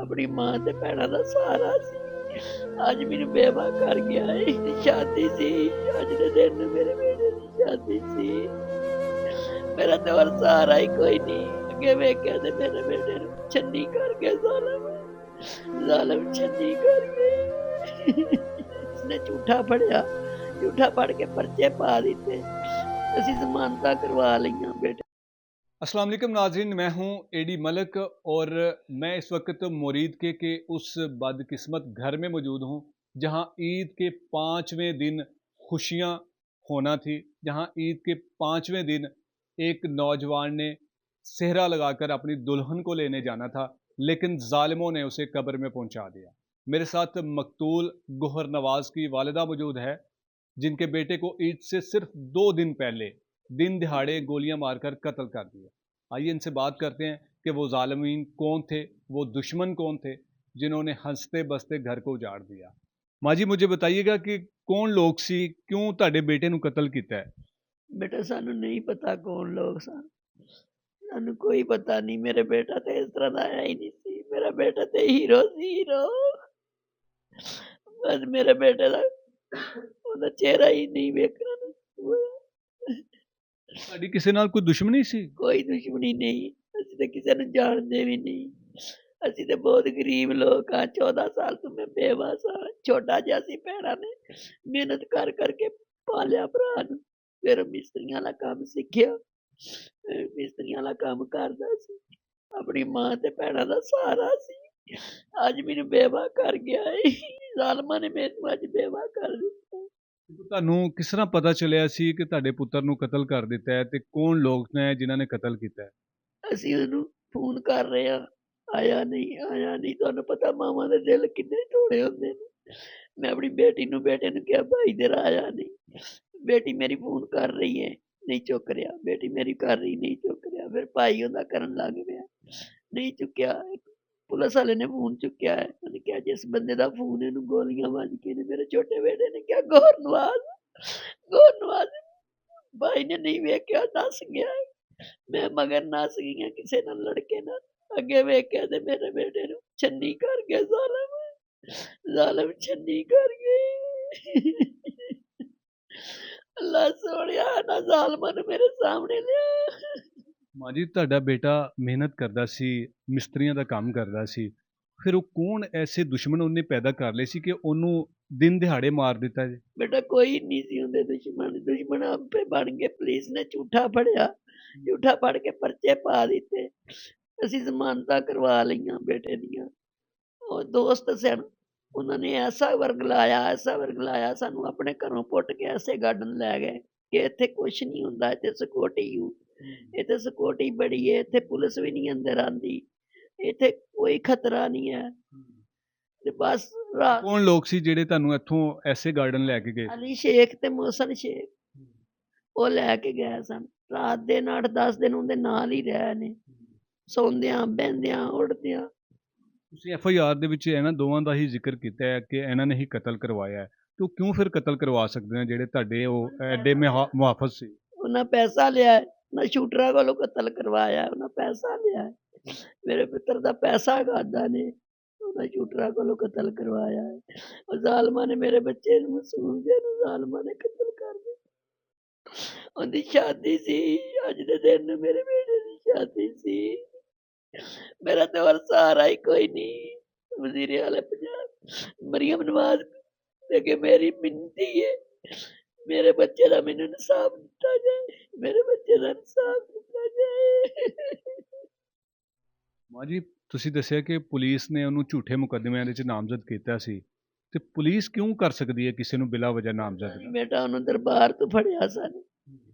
ਆਪਣੀ ਮਾਂ ਤੇ ਭੈਣਾਂ ਦਾ ਸਹਾਰਾ ਸੀ। ਅੱਜ ਮੈਨੂੰ ਬੇਵਾ ਕਰ ਗਿਆ ਏ। ਸ਼ਾਦੀ ਸੀ, ਅੱਜ ਦੇ ਦਿਨ ਨੂੰ ਮੇਰੇ ਬੇਟੇ ਦੀ ਸ਼ਾਦੀ ਸੀ। ਮੇਰਾ ਤੇ ਹੋਰ ਸਹਾਰਾ ਹੀ ਕੋਈ ਨਹੀਂ। ਅੱਗੇ ਵੇਖਿਆ ਤੇ ਮੇਰੇ ਬੇਟੇ ਨੂੰ ਛੰਨੀ ਕਰ ਗਏ ਜ਼ਾਲਮ ਛੰਨੀ ਕਰ ਗਏ। ਉਸਨੇ ਝੂਠਾ ਫੜਿਆ, ਝੂਠਾ ਫੜ ਕੇ पर्चे पा ਦਿੱਤੇ। ਅਸੀਂ ਜ਼ਮਾनतां करवा ਲਈਆਂ बेटे। अस्सलाम वालेकुम नाज़रीन, मैं हूं एडी मलिक और मैं इस वक्त मुरीद के उस बदकिस्मत घर में मौजूद हूं जहां ईद के 5वें दिन खुशियां होना थी, जहां ईद के 5वें दिन एक नौजवान ने सेहरा लगाकर अपनी दुल्हन को लेने जाना था, लेकिन जालिमों ने उसे कब्र में पहुंचा दिया। मेरे साथ मकतूल गोहर नवाज की वालिदा मौजूद है, जिनके बेटे को ईद से सिर्फ 2 दिन पहले दिन दिहाड़े गोलियां मारकर कत्ल कर दिया। आइए इनसे बात करते हैं कि वो जालिमीन कौन थे, वो दुश्मन कौन थे जिन्होंने हंसते बसते घर को उजाड़ दिया। माँ जी, मुझे बताइएगा कि कौन लोग सी, क्यों ਤੁਹਾਡੇ बेटे ਨੂੰ कत्ल किया है? बेटा सानू नहीं पता कौन लोग सन, सानू कोई पता नहीं। मेरे बेटा तो इस तरह का है ही नहीं सी। मेरा बेटा तो हीरो सी, हीरो। बस मेरे बेटे का ਉਹਦਾ ਚਿਹਰਾ ਹੀ ਨਹੀਂ ਵੇਖਣਾ ਹੋਇਆ। ਤੁਹਾਡੀ ਕਿਸੇ ਨਾਲ ਕੋਈ ਦੁਸ਼ਮਣੀ ਸੀ? ਕੋਈ ਦੁਸ਼ਮਣੀ ਨਹੀਂ, ਅਸੀਂ ਤਾਂ ਕਿਸੇ ਨੂੰ ਜਾਣਦੇ ਵੀ ਨਹੀਂ। ਅਸੀਂ ਤੇ ਬਹੁਤ ਗਰੀਬ ਲੋਕ ਆ। 14 ਸਾਲ ਤੋਂ ਮੈਂ ਬੇਵਾ ਸਾਂ। ਛੋਟਾ ਜਿਹਾ ਸੀ, ਭੈਣਾਂ ਨੇ ਮਿਹਨਤ ਕਰ ਕਰਕੇ ਪਾਲਿਆ ਭਰਾ ਨੂੰ। ਫਿਰ ਮਿਸਤਰੀਆਂ ਦਾ ਕੰਮ ਸਿੱਖਿਆ, ਮਿਸਤਰੀਆਂ ਦਾ ਕੰਮ ਕਰਦਾ ਸੀ। ਆਪਣੀ ਮਾਂ ਤੇ ਭੈਣਾਂ ਦਾ ਸਹਾਰਾ ਸੀ। ਅੱਜ ਮੈਨੂੰ ਬੇਵਾ ਕਰ ਗਿਆ ਏ। ਜ਼ਾਲਮਾਂ ਨੇ ਮੈਨੂੰ ਅੱਜ ਬੇਵਾ ਕਰ ਦਿੱਤਾ। ਤੁਹਾਨੂੰ ਕਿਸ ਤਰ੍ਹਾਂ ਪਤਾ ਚੱਲਿਆ ਸੀ ਕਿ ਤੁਹਾਡੇ ਪੁੱਤਰ ਨੂੰ ਕਤਲ ਕਰ ਦਿੱਤਾ ਹੈ ਤੇ ਕੌਣ ਲੋਕ ਨੇ ਜਿਨ੍ਹਾਂ ਨੇ ਕਤਲ ਕੀਤਾ ਹੈ? ਅਸੀਂ ਉਹਨੂੰ ਫੋਨ ਕਰ ਰਹੇ ਹਾਂ, ਆਇਆ ਨਹੀਂ। ਤੁਹਾਨੂੰ ਪਤਾ ਮਾਵਾਂ ਦੇ ਦਿਲ ਕਿੰਨੇ ਥੋੜੇ ਹੁੰਦੇ ਨੇ। ਮੈਂ ਆਪਣੀ ਬੇਟੇ ਨੂੰ ਕਿਹਾ ਭਾਈ ਤੇਰਾ ਆਇਆ ਨਹੀਂ। ਬੇਟੀ ਮੇਰੀ ਫੋਨ ਕਰ ਰਹੀ ਹੈ, ਨਹੀਂ ਚੁੱਕ ਰਿਹਾ। ਬੇਟੀ ਮੇਰੀ ਕਰ ਰਹੀ, ਨਹੀਂ ਚੁੱਕ ਰਿਹਾ। ਫਿਰ ਭਾਈ ਉਹਦਾ ਕਰਨ ਲੱਗ ਪਿਆ, ਨਹੀਂ ਚੁੱਕਿਆ। ਪੁਲਿਸ ਵਾਲੇ ਨੇ ਫੋਨ ਚੁੱਕਿਆ ਹੈ। ਉਹਨੇ ਕਿਹਾ ਜਿਸ ਬੰਦੇ ਦਾ ਫੋਨ ਇਹਨੂੰ ਗੋਲੀਆਂ ਵੱਜ ਕੇ ਨੇ। ਮੇਰੇ ਛੋਟੇ ਬੇਟੇ ਨੇ ਕਿਹਾ ਗੌਰ ਨਵਾਜ਼ ਭਾਈ ਨੇ ਨਹੀਂ ਵੇਖਿਆ, ਦੱਸ ਗਿਆ। ਮੈਂ ਮਗਰ ਨੱਸ ਗਈਆਂ ਕਿਸੇ ਨਾਲ ਲੜਕੇ ਨਾਲ। ਅੱਗੇ ਵੇਖਿਆ ਤੇ ਮੇਰੇ ਬੇਟੇ ਨੂੰ ਛੰਨੀ ਕਰ ਗਏ ਜ਼ਾਲਮ ਛੰਨੀ ਕਰ ਗਏ। ਅੱਲਾ ਸੋਹਣਿਆ ਨਾ ਜ਼ਾਲਮਾਂ ਨੂੰ ਮੇਰੇ ਸਾਹਮਣੇ ਲਿਆ। ਮਾਂ ਜੀ, ਤੁਹਾਡਾ ਬੇਟਾ ਮਿਹਨਤ ਕਰਦਾ ਸੀ, ਮਿਸਤਰੀਆਂ ਦਾ ਕੰਮ ਕਰਦਾ ਸੀ, ਫਿਰ ਉਹ ਕੌਣ ਐਸੇ ਦੁਸ਼ਮਣ ਉਹਨੇ ਪੈਦਾ ਕਰ ਲਏ ਸੀ ਕਿ ਉਹਨੂੰ ਦਿਨ ਦਿਹਾੜੇ ਮਾਰ ਦਿੱਤਾ ਜੀ? बेटा कोई नहीं सी होंदे दुश्मन आपे बन गए। पुलिस ने झूठा फड़िया, झूठा फड़ के पर्चे पा दिते। असीं जमानतां करवा लईयां बेटे दीयां। और दोस्त सन, उन्होंने ऐसा वरगलाया सानू अपने घरों पुट के ऐसे गार्डन लै गए कि इत्थे कुछ नहीं हुंदा, इत्थे सिक्योरिटी इत्थे सिक्योरिटी बड़ी है, इत्थे पुलिस भी नहीं अंदर आंदी, इत्थे कोई खतरा नहीं है। ते बस रात ਕੌਣ ਲੋਕ ਸੀ ਜਿਹੜੇ ਤੁਹਾਨੂੰ ਇੱਥੋਂ ਐਸੇ ਗਾਰਡਨ ਲੈ ਕੇ ਗਏ? अली शेख ते मोहसन शेख ਉਹ ਲੈ ਕੇ ਗਏ ਸਨ। ਰਾਤ ਦੇ 8-10 ਦਿਨ ਉਹਦੇ ਨਾਲ ਹੀ ਰਹੇ ਨੇ, ਸੌਂਦਿਆਂ ਬਹਿੰਦਿਆਂ ਉੱਠਦਿਆਂ। ਤੁਸੀਂ FIR ਦੇ ਵਿੱਚ ਇਹਨਾਂ ਦੋਵਾਂ ਦਾ ਹੀ ਜ਼ਿਕਰ ਕੀਤਾ ਹੈ ਕਿ ਇਹਨਾਂ ਨੇ ਹੀ ਕਤਲ ਕਰਵਾਇਆ ਹੈ, ਤੇ ਉਹ ਕਿਉਂ ਫਿਰ ਕਤਲ ਕਰਵਾ ਸਕਦੇ ਨੇ ਜਿਹੜੇ ਤੁਹਾਡੇ ਉਹ ਐਡੇ ਮੁਹਾਫਿਜ਼ ਸੀ? ਉਹਨਾਂ ਪੈਸਾ ਲਿਆ, ਉਹਨਾਂ ਸ਼ੂਟਰਾਂ ਕੋਲੋਂ ਕਤਲ ਕਰਵਾਇਆ। ਉਹਨਾਂ ਪੈਸਾ ਲਿਆ, ਮੇਰੇ ਪੁੱਤਰ ਦਾ ਪੈਸਾ ਖਾਦਾ ਨੇ। ਉਹਨਾਂ ਸ਼ੂਟਰਾਂ ਕੋਲੋਂ ਕਤਲ ਕਰਵਾਇਆ। ਉਹ ਜ਼ਾਲਮਾਂ ਨੇ ਮੇਰੇ ਬੱਚੇ ਨੂੰ, ਮਾਸੂਮ ਜਿਹੇ ਨੂੰ ਜ਼ਾਲਮਾਂ ਨੇ ਕਤਲ ਕਰ ਦਿੱਤਾ। ਉਹਦੀ ਸ਼ਾਦੀ ਸੀ, ਅੱਜ ਦੇ ਦਿਨ ਨੂੰ ਮੇਰੇ ਬੇਟੇ ਦੀ ਸ਼ਾਦੀ ਸੀ। ਮੇਰਾ ਤੇ ਹੋਰ ਸਹਾਰਾ ਹੀ ਕੋਈ ਨਹੀਂ। ਵਜ਼ੀਰੇ ਵਾਲੇ ਪੰਜਾਬ ਮਰੀਮ ਨਵਾਜ਼ ਦੇ ਅੱਗੇ ਮੇਰੀ ਮਿੰਨਤੀ ਹੈ, ਮੇਰੇ ਬੱਚੇ ਦਾ ਮੈਨੂੰ ਇਨਸਾਫ ਦਿੱਤਾ ਜਾਏ, ਮੇਰੇ ਬੱਚੇ ਦਾ ਇਨਸਾਫ ਦਿੱਤਾ ਜਾਏ। ਮਾਂ ਜੀ, ਤੁਸੀਂ ਦੱਸਿਆ ਕਿ ਪੁਲਿਸ ਨੇ ਉਹਨੂੰ ਝੂਠੇ ਮੁਕੱਦਮਿਆਂ ਦੇ ਵਿੱਚ ਨਾਮਜ਼ਦ ਕੀਤਾ ਸੀ, ਤੇ ਪੁਲਿਸ ਕਿਉਂ ਕਰ ਸਕਦੀ ਹੈ ਕਿਸੇ ਨੂੰ ਬਿਲਾ ਵਜ੍ਹਾ ਨਾਮਜ਼ਦ? ਬੇਟਾ ਉਹਨੂੰ ਦਰਬਾਰ ਤੋਂ ਫੜਿਆ ਸਨ।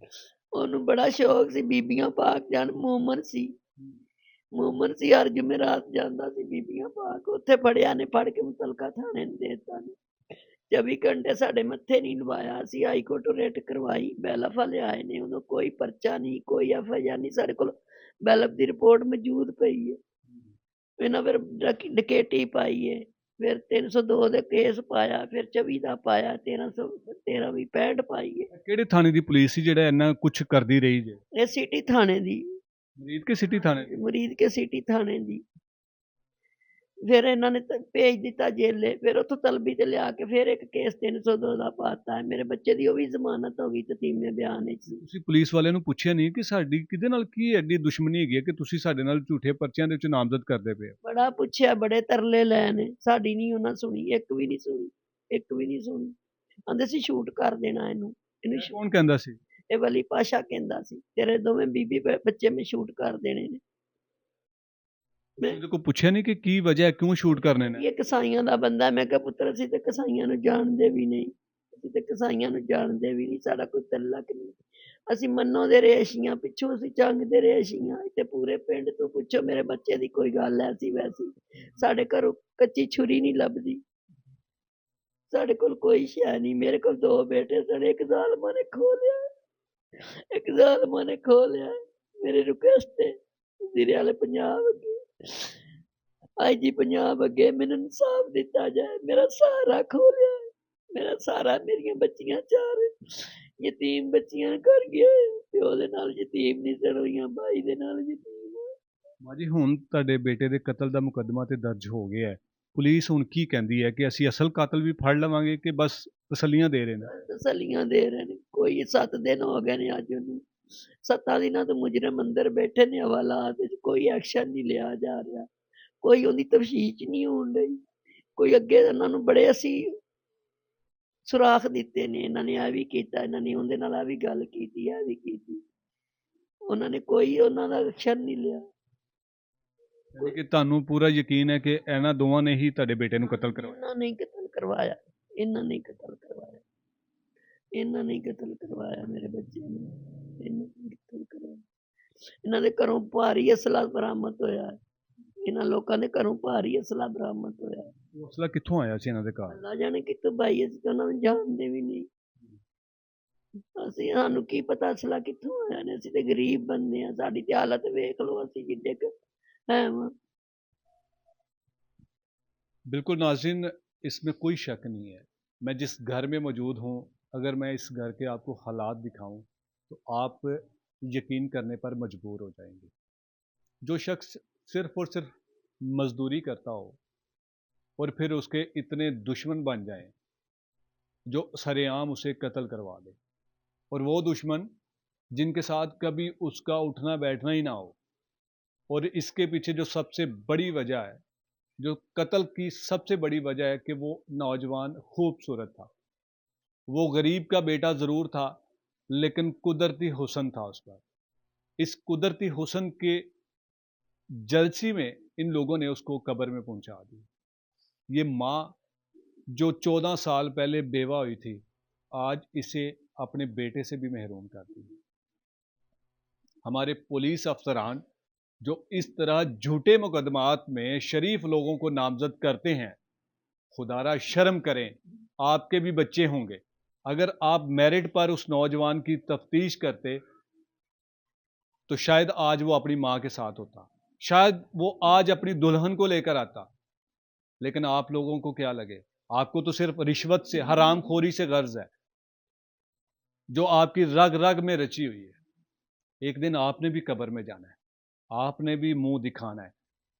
ਉਹਨੂੰ ਬੜਾ ਸ਼ੌਕ ਸੀ ਬੀਬੀਆਂ ਪਾਕ ਜਾਣ। ਮੂਮਨ ਸੀ, ਹਰ ਜੁਮੇਰਾਤ ਜਾਂਦਾ ਸੀ ਬੀਬੀਆਂ ਪਾਕ। ਉੱਥੇ ਫੜਿਆ ਨੇ, ਫੜ ਕੇ ਮੁਤਲਕਾ ਥਾਣੇ ਨੂੰ ਦੇ ਦਿੱਤਾ ਨੇ। 24 ਘੰਟੇ ਸਾਡੇ ਮੱਥੇ ਨਹੀਂ ਲਵਾਇਆ। ਅਸੀਂ ਹਾਈ ਕੋਰਟ ਰਿਟ ਕਰਵਾਈ, ਬੈਲਫ ਵਾਲੇ ਆਏ ਨੇ, ਉਦੋਂ ਕੋਈ ਪਰਚਾ ਨਹੀਂ, ਕੋਈ FIR ਨਹੀਂ। ਸਾਡੇ ਕੋਲ ਬੈਲਫ ਦੀ ਰਿਪੋਰਟ ਮੌਜੂਦ ਪਈ ਹੈ। ਇਹਨਾਂ ਫਿਰ ਡਕੈਤੀ ਪਾਈ ਹੈ, ਫਿਰ 302 ਦੇ ਕੇਸ ਪਾਇਆ, ਫਿਰ 24 ਦਾ ਪਾਇਆ, 1313 ਵੀ 65 ਪਾਈ ਹੈ। ਕਿਹੜੇ ਥਾਣੇ ਦੀ ਪੁਲਿਸ ਸੀ ਜਿਹੜਾ ਇੰਨਾ ਕੁਛ ਕਰਦੀ ਰਹੀ ਜੇ? ਇਹ ਸਿਟੀ ਥਾਣੇ ਦੀ, ਮੁਰੀਦ ਕੇ ਸਿਟੀ ਥਾਣੇ ਦੀ? ਮੁਰੀਦ ਕੇ ਸਿਟੀ ਥਾਣੇ ਦੀ। ਫਿਰ ਇਹਨਾਂ ਨੇ ਭੇਜ ਦਿੱਤਾ ਜੇਲੇ, ਫਿਰ ਉੱਥੋਂ ਤਲਬੀ ਤੇ ਲਿਆ ਕੇ ਫਿਰ ਇੱਕ ਕੇਸ 302 ਦਾ ਪਾਤਾ ਹੈ। ਮੇਰੇ ਬੱਚੇ ਦੀ ਉਹ ਵੀ ਜ਼ਮਾਨਤ ਹੋ ਗਈ ਤਤੀਮੇ ਬਿਆਨ ਵਿੱਚ। ਤੁਸੀਂ ਪੁਲਿਸ ਵਾਲਿਆਂ ਨੂੰ ਪੁੱਛਿਆ ਨਹੀਂ ਕਿ ਸਾਡੀ ਕਿਹਦੇ ਨਾਲ ਕੀ ਐਡੀ ਦੁਸ਼ਮਣੀ ਹੈਗੀ ਹੈ ਕਿ ਤੁਸੀਂ ਸਾਡੇ ਨਾਲ ਝੂਠੇ ਪਰਚਿਆਂ ਦੇ ਵਿੱਚ ਨਾਮਜ਼ਦ ਕਰਦੇ ਪਏ ਹੋ? ਬੜਾ ਪੁੱਛਿਆ, ਬੜੇ ਤਰਲੇ ਲਏ ਨੇ, ਸਾਡੀ ਨਹੀਂ ਉਹਨਾਂ ਸੁਣੀ, ਇੱਕ ਵੀ ਨਹੀਂ ਸੁਣੀ, ਇੱਕ ਵੀ ਨਹੀਂ ਸੁਣੀ। ਕਹਿੰਦੇ ਸੀ ਸ਼ੂਟ ਕਰ ਦੇਣਾ ਇਹਨੂੰ, ਇਹਨੂੰ ਕੌਣ ਕਹਿੰਦਾ ਸੀ? ਇਹ ਵਲੀ ਪਾਸ਼ਾ ਕਹਿੰਦਾ ਸੀ ਤੇਰੇ ਦੋਵੇਂ ਬੀਬੀ ਬੱਚੇ ਮੈਂ ਸ਼ੂਟ ਕਰ ਦੇਣੇ ਨੇ। ਤੁਸੀਂ ਉਹਦੇ ਕੋਲ ਪੁੱਛਿਆ ਨਹੀਂ ਕਿ ਕੀ ਵਜ੍ਹਾ ਹੈ, ਕਿਉਂ ਸ਼ੂਟ ਕਰਨੇ ਨੇ? ਇਹ ਕਸਾਈਆਂ ਦਾ ਬੰਦਾ। ਮੈਂ ਕਿਹਾ ਪੁੱਤਰ ਅਸੀਂ ਤੇ ਕਸਾਈਆਂ ਨੂੰ ਜਾਣਦੇ ਵੀ ਨਹੀਂ, ਅਸੀਂ ਤੇ ਕਸਾਈਆਂ ਨੂੰ ਜਾਣਦੇ ਵੀ ਨਹੀਂ, ਸਾਡਾ ਕੋਈ ਤਲਕ ਨਹੀਂ। ਅਸੀਂ ਮੰਨੋ ਦੇ ਰੇਸ਼ੀਆਂ, ਪਿੱਛੋਂ ਅਸੀਂ ਜੰਗ ਦੇ ਰੇਸ਼ੀਆਂ। ਇੱਥੇ ਪੂਰੇ ਪਿੰਡ ਤੋਂ ਪੁੱਛੋ ਮੇਰੇ ਬੱਚੇ ਦੀ ਕੋਈ ਗੱਲ ਐਸੀ ਵੈਸੀ, ਸਾਡੇ ਘਰੋਂ ਕੱਚੀ ਛੁਰੀ ਨਹੀਂ ਲੱਭਦੀ, ਸਾਡੇ ਕੋਲ ਕੋਈ ਸ਼ੈ ਨਹੀਂ। ਮੇਰੇ ਕੋਲ 2 ਬੇਟੇ ਸਨ, ਇੱਕ ਜ਼ਾਲਮਾਂ ਨੇ ਖੋਹ ਲਿਆ, ਇੱਕ ਜ਼ਾਲਮਾਂ ਨੇ ਖੋਹ ਲਿਆ। ਮੇਰੇ ਰਿਕੁਐਸਟ ਤੇ ਜ਼ੀਰੇ ਵਾਲੇ ਪੰਜਾਬ ਅੱਗੇ, ਆਈਜੀ ਪੰਜਾਬ ਅੱਗੇ ਮੈਨੂੰ ਇਨਸਾਫ ਦਿੱਤਾ ਜਾਏ। ਮੇਰਾ ਸਹਾਰਾ ਖੋਹ ਲਿਆ, ਮੇਰਾ ਸਹਾਰਾ ਮੇਰੀਆਂ ਬੱਚੀਆਂ 4 ਯਤੀਮ ਬੱਚੀਆਂ ਕਰ ਗਿਆ। ਪਿਓ ਦੇ ਨਾਲ ਯਤੀਮ ਨਹੀਂ ਸਨ ਹੋਈਆਂ, ਭਾਈ ਦੇ ਨਾਲ ਯਤੀਮ। ਮਾਂ ਜੀ, ਹੁਣ ਤੁਹਾਡੇ ਬੇਟੇ ਦੇ ਕਤਲ ਦਾ ਮੁਕੱਦਮਾ ਤੇ ਦਰਜ ਹੋ ਗਿਆ ਹੈ, ਪੁਲਿਸ ਹੁਣ ਕੀ ਕਹਿੰਦੀ ਹੈ ਕਿ ਅਸੀਂ ਅਸਲ ਕਾਤਲ ਵੀ ਫੜ ਲਵਾਂਗੇ ਕਿ ਬਸ ਤਸੱਲੀਆਂ ਦੇ ਰਹੇ ਨੇ? ਤਸੱਲੀਆਂ ਦੇ ਰਹੇ ਨੇ। ਕੋਈ 7 ਦਿਨ ਹੋ ਗਏ ਨੇ ਅੱਜ ਉਹਨੂੰ, 7 ਦਿਨਾਂ ਤੋਂ ਮੁਜਰਮ ਅੰਦਰ ਬੈਠੇ ਨੇ ਹਵਾਲਾਤ ਵਿੱਚ, ਕੋਈ ਐਕਸ਼ਨ ਨਹੀਂ ਲਿਆ ਜਾ ਰਿਹਾ, ਕੋਈ ਉਹਦੀ ਤਫਤੀਸ਼ ਨਹੀਂ ਹੋਣ ਡਈ। ਕੋਈ ਅੱਗੇ ਇਹਨਾਂ ਨੂੰ ਬੜੇ ਅਸੀਂ ਸੁਰਾਖ ਦਿੱਤੇ ਨੇ, ਇਹਨਾਂ ਨੇ ਇਹ ਵੀ ਕੀਤਾ, ਇਹਨਾਂ ਨੇ ਉਹਦੇ ਨਾਲ ਇਹ ਵੀ ਗੱਲ ਕੀਤੀ, ਇਹ ਵੀ ਕੀਤੀ, ਉਹਨਾਂ ਨੇ ਕੋਈ ਉਹਨਾਂ ਦਾ ਐਕਸ਼ਨ ਨਹੀਂ ਲਿਆ। ਯਾਨੀ ਕਿ ਤੁਹਾਨੂੰ ਪੂਰਾ ਯਕੀਨ ਹੈ ਕਿ ਇਹਨਾਂ ਦੋਵਾਂ ਨੇ ਹੀ ਤੁਹਾਡੇ ਬੇਟੇ ਨੂੰ ਕਤਲ ਕਰਵਾਇਆ? ਇਹਨਾਂ ਨੇ ਕਤਲ ਕਰਵਾਇਆ, ਇਹਨਾਂ ਨੇ ਕਤਲ ਕਰਵਾਇਆ, ਇਹਨਾਂ ਨੇ ਕਤਲ ਕਰਵਾਇਆ ਮੇਰੇ ਬੱਚੇ ਨੂੰ, ਇਹਨਾਂ ਨੇ ਕਤਲ ਕਰਵਾਇਆ। ਇਹਨਾਂ ਦੇ ਘਰੋਂ ਭਾਰੀ ਅਸਲਾ ਬਰਾਮਦ ਹੋਇਆ, ਇਹਨਾਂ ਲੋਕਾਂ ਦੇ ਘਰੋਂ ਭਾਰੀ ਅਸਲਾ ਬਰਾਮਦ ਹੋਇਆ। ਉਹ ਅਸਲਾ ਕਿੱਥੋਂ ਆਇਆ ਸੀ ਇਹਨਾਂ ਦੇ ਘਰ? ਅੱਲਾ ਜਾਣੇ ਕਿੱਥੋਂ ਭਾਈ, ਅਸੀਂ ਤਾਂ ਉਹਨਾਂ ਨੂੰ ਜਾਣਦੇ ਵੀ ਨਹੀਂ। ਅਸੀਂ, ਸਾਨੂੰ ਕੀ ਪਤਾ ਅਸਲਾ ਕਿੱਥੋਂ ਆਇਆ ਨੇ, ਅਸੀਂ ਤੇ ਗਰੀਬ ਬੰਦੇ ਆ, ਸਾਡੀ ਤੇ ਹਾਲਤ ਵੇਖ ਲਓ ਅਸੀਂ ਕਿੱਡੇ ਕੁ ਹੈ ਵਾਂ। बिल्कुल नाज़रीन, इसमें कोई शक नहीं है। मैं जिस घर में मौजूद हूँ, अगर मैं इस घर के आपको हालात दिखाऊं तो आप यकीन करने पर मजबूर हो जाएंगे। जो शख्स सिर्फ़ और सिर्फ मज़दूरी करता हो और फिर उसके इतने दुश्मन बन जाएं जो सरेआम उसे कत्ल करवा दे, और वो दुश्मन जिनके साथ कभी उसका उठना बैठना ही ना हो, और इसके पीछे जो सबसे बड़ी वजह है, जो कत्ल की सबसे बड़ी वजह है कि वो नौजवान खूबसूरत था। वो गरीब का बेटा ज़रूर था, लेकिन कुदरती हुस्न था उस पर। इस कुदरती हुस्न के जलसी में इन लोगों ने उसको कब्र में पहुंचा दिया। ये माँ जो 14 साल पहले बेवा हुई थी, आज इसे अपने बेटे से भी महरूम कर दी। हमारे पुलिस अफसरान जो इस तरह झूठे मुकदमात में शरीफ लोगों को नामजद करते हैं, खुदारा शर्म करें। आपके भी बच्चे होंगे, अगर आप मेरिट पर उस नौजवान की तफ्तीश करते तो शायद आज वो अपनी माँ के साथ होता, शायद वो आज अपनी दुल्हन को लेकर आता। लेकिन आप लोगों को क्या लगे, आपको तो सिर्फ रिश्वत से, हरामखोरी से गर्ज है जो आपकी रग रग में रची हुई है। एक दिन आपने भी कब्र में जाना है, आपने भी मुंह दिखाना है।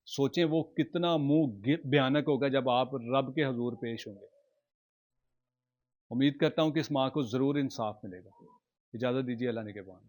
सोचें वो कितना मुंह भयानक होगा जब आप रब के हजूर पेश होंगे। उम्मीद करता हूं कि इस माँ को जरूर इंसाफ मिलेगा। इजाजत दीजिए, अल्लाह निगहबान।